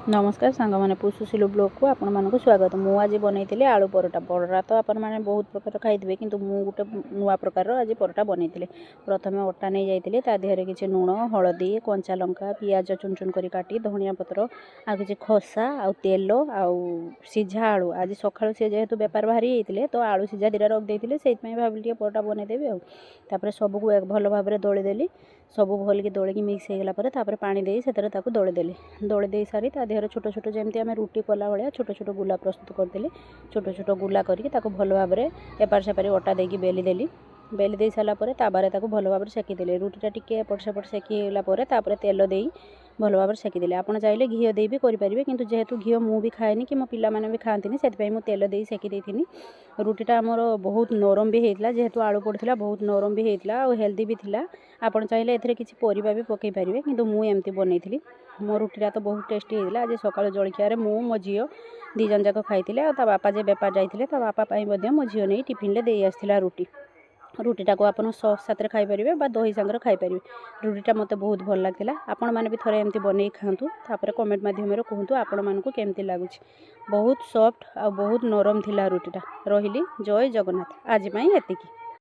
नमस्कार सांग मैंने पुसुशिलु ब्लॉग को आपण मानक स्वागत। मु आज बनई आलू परोटा परोटा तो आपण मैंने बहुत प्रकार खाई किंतु मु गोटे नुआ प्रकार आज परोटा बनई। प्रथम अटा नहीं जाइए ता देहरे किसी लुण हलदी कंचा लंका पियाज चुन चुन कर काटी धनिया पत्र आ कि खसा आ तेल आ सीझा आलू आज सका सी जेहेतु बेपार बाहरी होते तो आलू सीझा दीटा रखी से भाविली परोटा बनईदेवी आपर सबको भल भाव में दलीदेली सब भल की दलिकी मिक्स होगा पानी दे से दलीदेली दली सारी देहर छोट छोट जमी आम रुटी कला भाया छोट छोट गुला प्रस्तुत करदेली छोट छोट गुला करके भल भाव में एपार सेपारी अटा देकी बेली देली बेली दे सारापर ताबारे भल भाव सेकीदेली रुटीटा टिके एपट सेपट सेकीलापर तेल दे भल भाव सेकीदेली आप चाहिए घी दे भी करेंगे किंतु जेहेतु घी मु भी खाएनी कि मो पिला माने भी खाती से मुझे तेल दे सेकी देती रुटीटा आमर बहुत नरम भी होता जेहेतु आलू पड़ता बहुत नरम भी होता और हेल्दी भी थिला आप चाहिए ए किसी परिबा भी पकई पारे किंतु मुझे बनई मो रुटीटा तो बहुत टेस्टी होता आज सका जलखिया मो झील दीजन जाक खाई आ बापा जे बेपार जाते बापा मो झील नहीं टिफिन दे आसला रुटीटा को आप सॉस साथ खाईपारे दही सांगे खाईपारे रुटीटा मत बहुत भल लगा आपण मैंने भी थोड़े एमती बनई खातु कमेंट मध्यम कहतु आपण मानक केमती लगुच बहुत सॉफ्ट आ बहुत नरम थिला रुटीटा रही जय जगन्नाथ आज एतिकी।